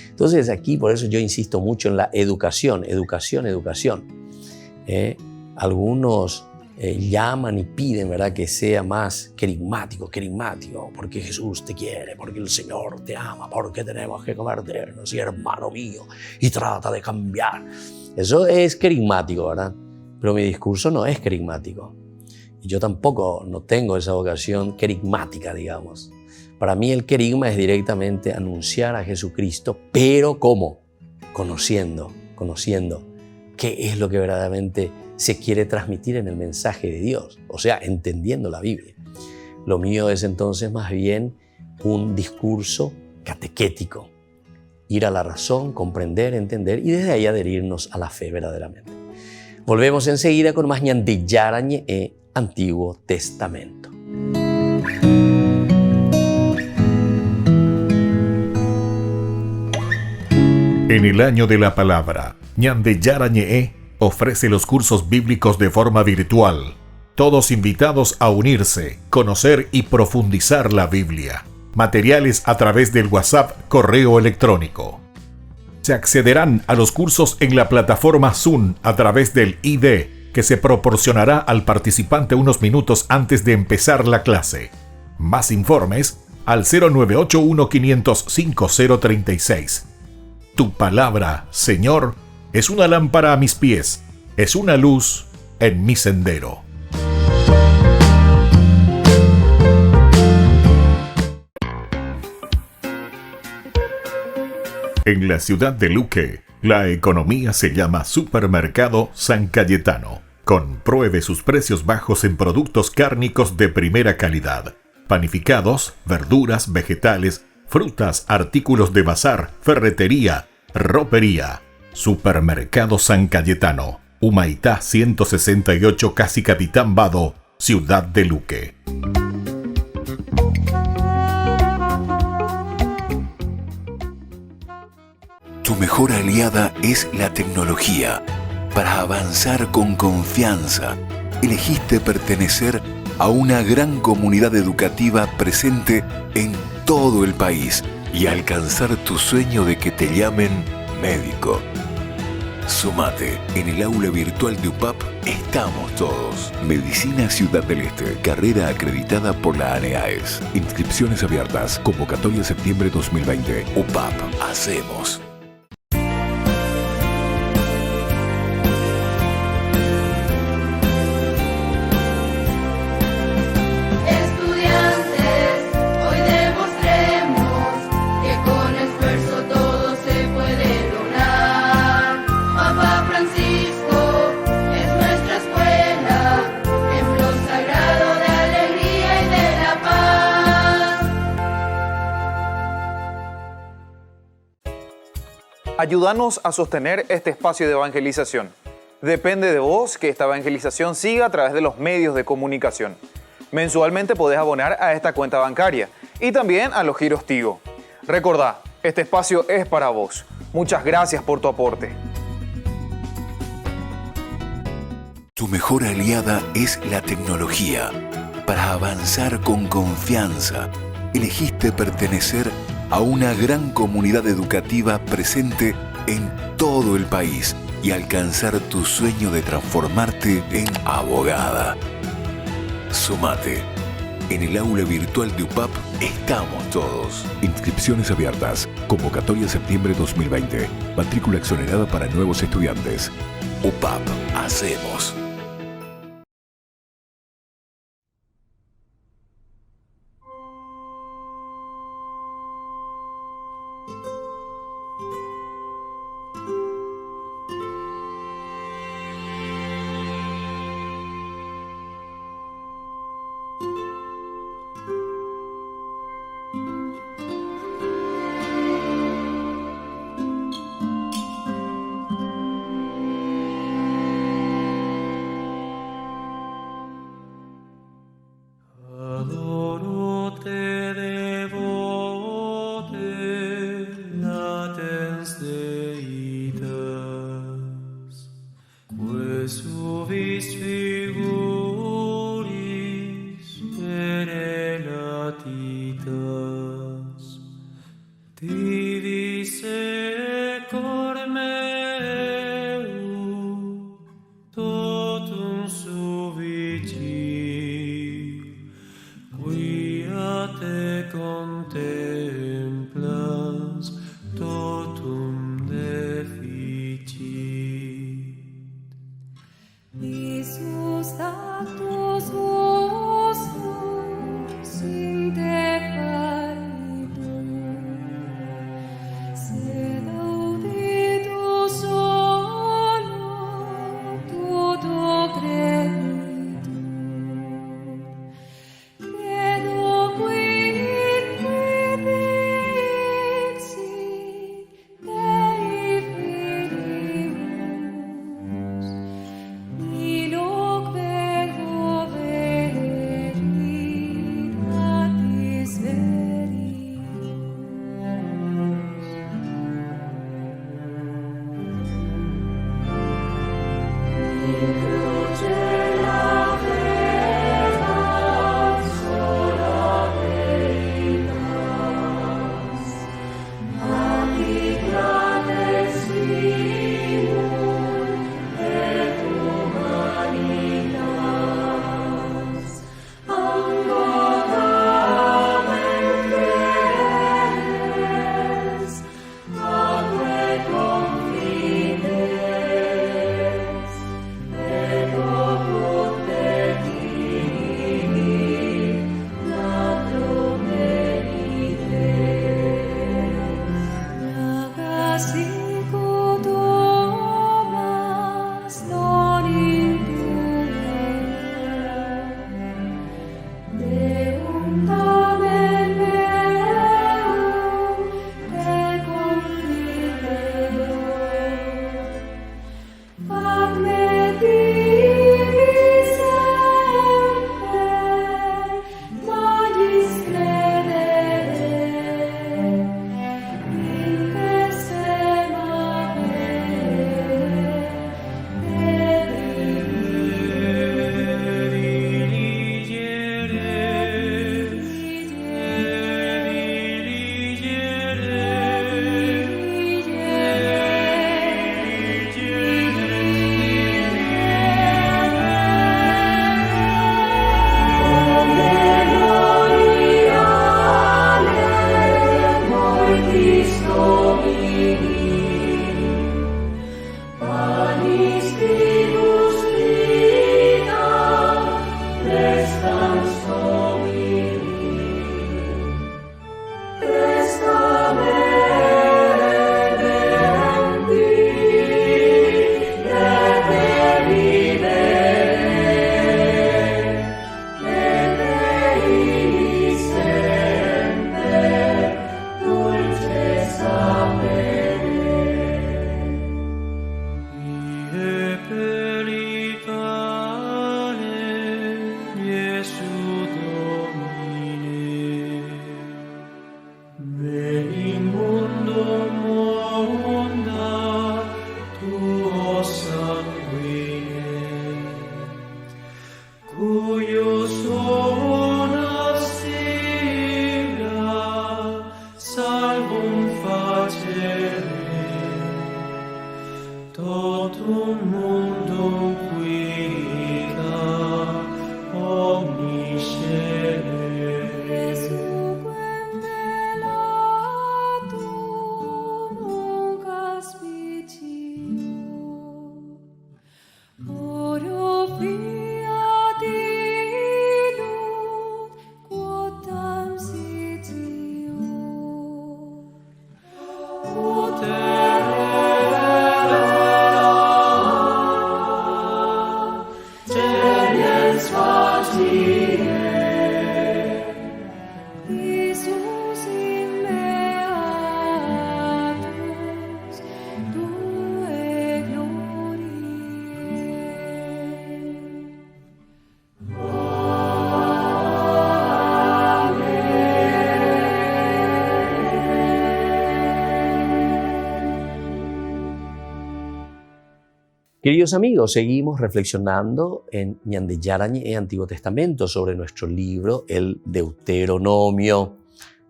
Entonces aquí, por eso yo insisto mucho en la educación. Algunos llaman y piden, ¿verdad?, que sea más querigmático, porque Jesús te quiere, porque el Señor te ama, porque tenemos que convertirnos, y hermano mío, y trata de cambiar. Eso es querigmático, ¿verdad? Pero mi discurso no es querigmático. Y yo tampoco no tengo esa vocación querigmática, digamos. Para mí el querigma es directamente anunciar a Jesucristo, pero ¿cómo? Conociendo qué es lo que verdaderamente se quiere transmitir en el mensaje de Dios, o sea, entendiendo la Biblia. Lo mío es entonces más bien un discurso catequético, ir a la razón, comprender, entender y desde ahí adherirnos a la fe verdaderamente. Volvemos enseguida con más Ñandillarañe Antiguo Testamento. En el año de la palabra, Ñandillarañe ofrece los cursos bíblicos de forma virtual. Todos invitados a unirse, conocer y profundizar la Biblia. Materiales a través del WhatsApp, correo electrónico. Se accederán a los cursos en la plataforma Zoom a través del ID que se proporcionará al participante unos minutos antes de empezar la clase. Más informes al 0981-500-5036. Tu palabra, Señor, es una lámpara a mis pies, es una luz en mi sendero. En la ciudad de Luque, la economía se llama Supermercado San Cayetano. Compruebe sus precios bajos en productos cárnicos de primera calidad. Panificados, verduras, vegetales, frutas, artículos de bazar, ferretería, ropería. Supermercado San Cayetano. Humaitá 168, Casi Capitán Vado, Ciudad de Luque. Tu mejor aliada es la tecnología. Para avanzar con confianza, elegiste pertenecer a una gran comunidad educativa presente en todo el país y alcanzar tu sueño de que te llamen médico. Sumate. En el aula virtual de UPAP estamos todos. Medicina Ciudad del Este. Carrera acreditada por la ANEAES. Inscripciones abiertas. Convocatoria septiembre 2020. UPAP. Hacemos. Ayúdanos a sostener este espacio de evangelización. Depende de vos que esta evangelización siga a través de los medios de comunicación. Mensualmente podés abonar a esta cuenta bancaria y también a los giros Tigo. Recordá, este espacio es para vos. Muchas gracias por tu aporte. Tu mejor aliada es la tecnología. Para avanzar con confianza, elegiste pertenecer a una gran comunidad educativa presente en todo el país y alcanzar tu sueño de transformarte en abogada. Sumate. En el aula virtual de UPAP estamos todos. Inscripciones abiertas. Convocatoria septiembre 2020. Matrícula exonerada para nuevos estudiantes. UPAP. Hacemos. We Queridos amigos, seguimos reflexionando en Ñande Yarañe e Antiguo Testamento sobre nuestro libro, el Deuteronomio.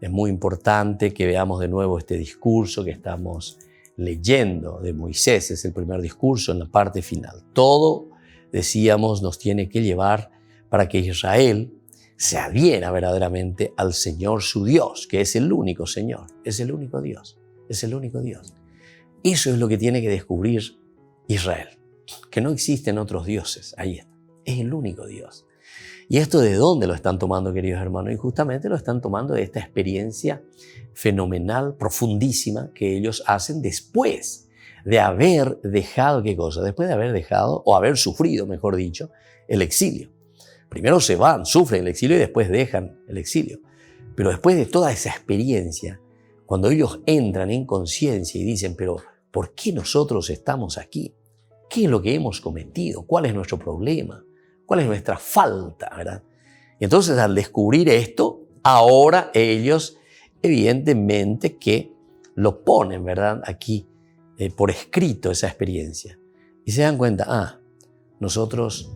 Es muy importante que veamos de nuevo este discurso que estamos leyendo de Moisés. Es el primer discurso en la parte final. Todo, decíamos, nos tiene que llevar para que Israel se adhiera verdaderamente al Señor su Dios, que es el único Señor, es el único Dios, es el único Dios. Eso es lo que tiene que descubrir Israel, que no existen otros dioses. Ahí está, es el único Dios. ¿Y esto de dónde lo están tomando, queridos hermanos? Y justamente lo están tomando de esta experiencia fenomenal, profundísima, que ellos hacen después de haber dejado, ¿qué cosa? Después de haber dejado, o haber sufrido, mejor dicho, el exilio. Primero se van, sufren el exilio y después dejan el exilio. Pero después de toda esa experiencia, cuando ellos entran en conciencia y dicen, pero ¿por qué nosotros estamos aquí? ¿Qué es lo que hemos cometido? ¿Cuál es nuestro problema? ¿Cuál es nuestra falta? ¿Verdad? Y entonces al descubrir esto, ahora ellos evidentemente que lo ponen, ¿verdad? Aquí por escrito esa experiencia. Y se dan cuenta, nosotros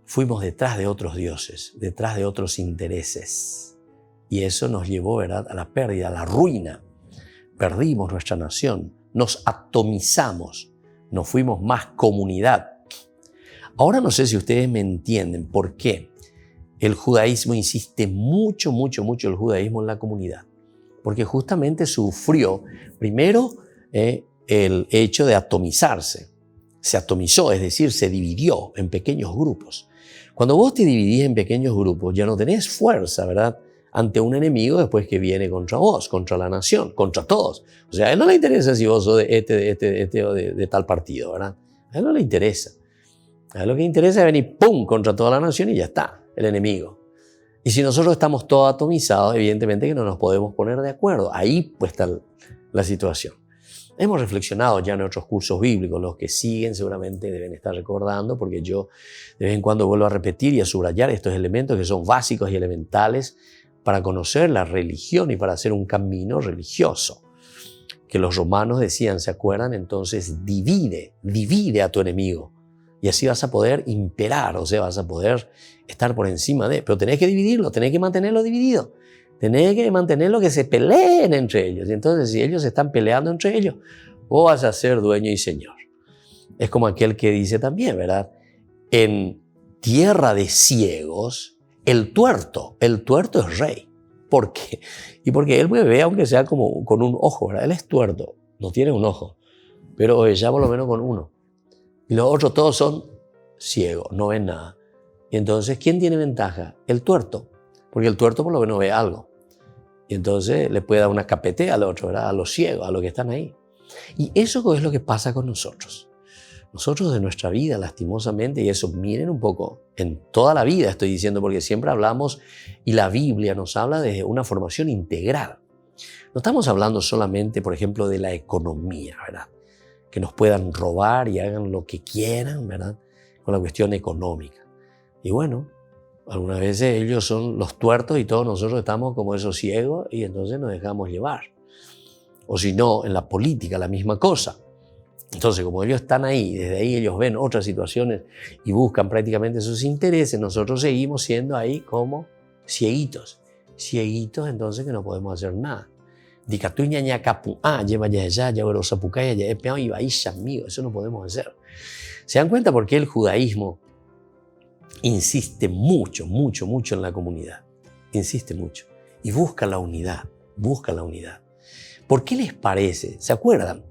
fuimos detrás de otros dioses, detrás de otros intereses. Y eso nos llevó, ¿verdad?, a la pérdida, a la ruina. Perdimos nuestra nación, nos atomizamos, nos fuimos más comunidad. Ahora no sé si ustedes me entienden por qué el judaísmo insiste mucho el judaísmo en la comunidad. Porque justamente sufrió primero el hecho de atomizarse. Se atomizó, es decir, se dividió en pequeños grupos. Cuando vos te dividís en pequeños grupos, ya no tenés fuerza, ¿verdad?, ante un enemigo después que viene contra vos, contra la nación, contra todos. O sea, a él no le interesa si vos sos de tal partido, ¿verdad? A él no le interesa. A él lo que le interesa es venir, ¡pum!, contra toda la nación y ya está, el enemigo. Y si nosotros estamos todos atomizados, evidentemente que no nos podemos poner de acuerdo. Ahí pues está la situación. Hemos reflexionado ya en otros cursos bíblicos, los que siguen seguramente deben estar recordando, porque yo de vez en cuando vuelvo a repetir y a subrayar estos elementos que son básicos y elementales para conocer la religión y para hacer un camino religioso. Que los romanos decían, ¿se acuerdan? Entonces divide a tu enemigo y así vas a poder imperar, o sea, vas a poder estar por encima de, pero tenés que dividirlo, tenés que mantenerlo dividido. Tenés que mantenerlo que se peleen entre ellos. Y entonces, si ellos están peleando entre ellos, vos vas a ser dueño y señor. Es como aquel que dice también, ¿verdad? En tierra de ciegos, el tuerto es rey. ¿Por qué? Y porque él ve, aunque sea como con un ojo, ¿verdad? Él es tuerto, no tiene un ojo, pero ya por lo menos con uno. Y los otros todos son ciegos, no ven nada. Y entonces, ¿quién tiene ventaja? El tuerto, porque el tuerto por lo menos ve algo. Y entonces le puede dar una capetea al otro, ¿verdad?, a los ciegos, a los que están ahí. Y eso es lo que pasa con nosotros. Nosotros de nuestra vida, lastimosamente, y eso miren un poco, en toda la vida estoy diciendo, porque siempre hablamos, y la Biblia nos habla de una formación integral. No estamos hablando solamente, por ejemplo, de la economía, ¿verdad?, que nos puedan robar y hagan lo que quieran, ¿verdad?, con la cuestión económica. Y bueno, algunas veces ellos son los tuertos y todos nosotros estamos como esos ciegos y entonces nos dejamos llevar. O si no, en la política la misma cosa. Entonces, como ellos están ahí, desde ahí ellos ven otras situaciones y buscan prácticamente sus intereses, nosotros seguimos siendo ahí como cieguitos. Cieguitos, entonces, que no podemos hacer nada. Eso no podemos hacer. ¿Se dan cuenta por qué el judaísmo insiste mucho en la comunidad? Insiste mucho. Y busca la unidad. ¿Por qué les parece? ¿Se acuerdan?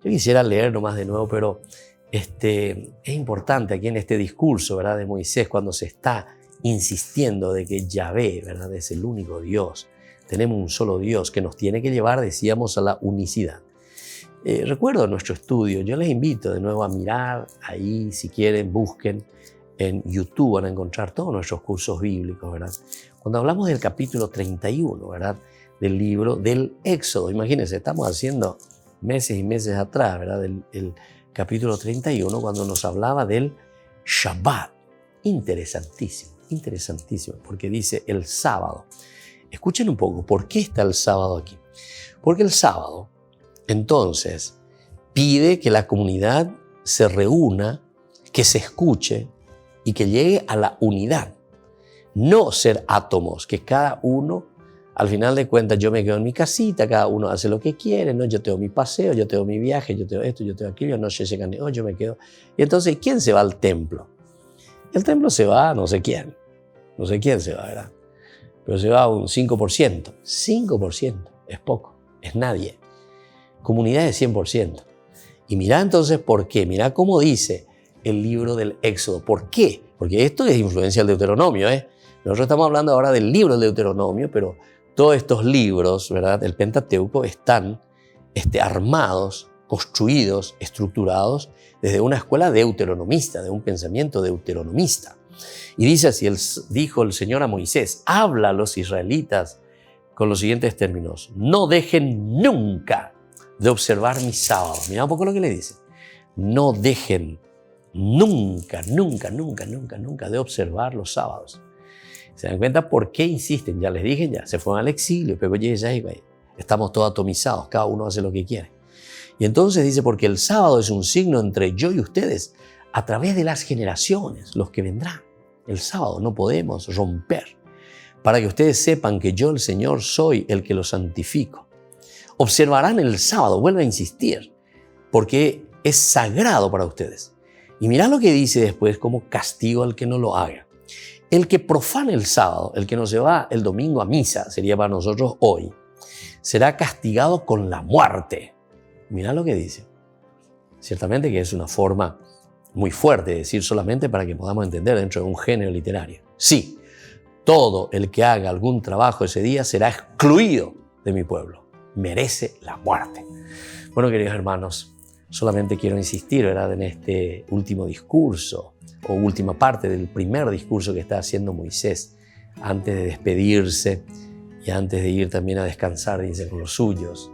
Yo quisiera leer nomás de nuevo, pero es importante aquí en este discurso, ¿verdad?, de Moisés, cuando se está insistiendo de que Yahvé, ¿verdad?, es el único Dios. Tenemos un solo Dios que nos tiene que llevar, decíamos, a la unicidad. Recuerdo nuestro estudio, yo les invito de nuevo a mirar ahí, si quieren, busquen en YouTube, van a encontrar todos nuestros cursos bíblicos, ¿verdad? Cuando hablamos del capítulo 31, ¿verdad?, del libro del Éxodo, imagínense, estamos haciendo meses y meses atrás, ¿verdad?, el capítulo 31, cuando nos hablaba del Shabbat. Interesantísimo, porque dice el sábado. Escuchen un poco, ¿por qué está el sábado aquí? Porque el sábado, entonces, pide que la comunidad se reúna, que se escuche y que llegue a la unidad. No ser átomos, que cada uno, al final de cuentas, yo me quedo en mi casita, cada uno hace lo que quiere, ¿no? Yo tengo mi paseo, yo tengo mi viaje, yo tengo esto, yo tengo aquello, no sé, yo me quedo. Y entonces, ¿quién se va al templo? El templo se va a no sé quién se va, ¿verdad? Pero se va a un 5%. 5% es poco, es nadie. Comunidad de 100%. Y mirá entonces por qué, mirá cómo dice el libro del Éxodo. ¿Por qué? Porque esto es influencia del Deuteronomio, ¿eh? Nosotros estamos hablando ahora del libro del Deuteronomio, pero todos estos libros, ¿verdad?, del Pentateuco están armados, construidos, estructurados desde una escuela deuteronomista, de un pensamiento deuteronomista. Y dice así, dijo el Señor a Moisés, habla a los israelitas con los siguientes términos: no dejen nunca de observar mis sábados. Mira un poco lo que le dice. No dejen nunca de observar los sábados. ¿Se dan cuenta por qué insisten? Ya les dije, ya se fueron al exilio, pero ya estamos todos atomizados, cada uno hace lo que quiere. Y entonces dice, porque el sábado es un signo entre yo y ustedes a través de las generaciones, los que vendrán. El sábado no podemos romper, para que ustedes sepan que yo, el Señor, soy el que los santifico. Observarán el sábado, vuelve a insistir, porque es sagrado para ustedes. Y mirá lo que dice después como castigo al que no lo haga. El que profane el sábado, el que no se va el domingo a misa, sería para nosotros hoy, será castigado con la muerte. Mirá lo que dice. Ciertamente que es una forma muy fuerte de decir, solamente para que podamos entender dentro de un género literario. Sí, todo el que haga algún trabajo ese día será excluido de mi pueblo. Merece la muerte. Bueno, queridos hermanos, solamente quiero insistir, ¿verdad?, en este último discurso o última parte del primer discurso que está haciendo Moisés antes de despedirse y antes de ir también a descansar, dice, con los suyos.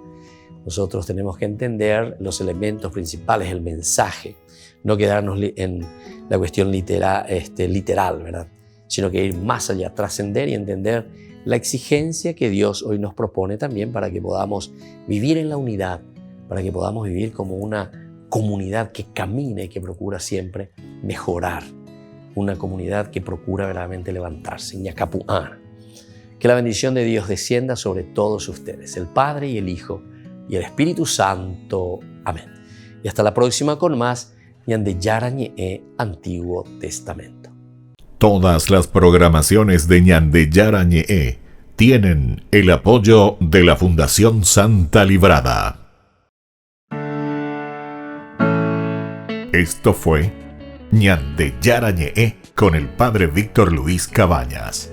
Nosotros tenemos que entender los elementos principales, el mensaje, no quedarnos en la cuestión literal, ¿verdad?, sino que ir más allá, trascender y entender la exigencia que Dios hoy nos propone también para que podamos vivir en la unidad, para que podamos vivir como una comunidad que camina y que procura siempre mejorar, una comunidad que procura verdaderamente levantarse. Ñacapuán. Que la bendición de Dios descienda sobre todos ustedes, el Padre y el Hijo y el Espíritu Santo. Amén. Y hasta la próxima con más Ñandeyara Ñe'e Antiguo Testamento. Todas las programaciones de Ñandeyara Ñe'e tienen el apoyo de la Fundación Santa Librada. Esto fue Ñandeyara Ñe'e con el Padre Víctor Luis Cabañas.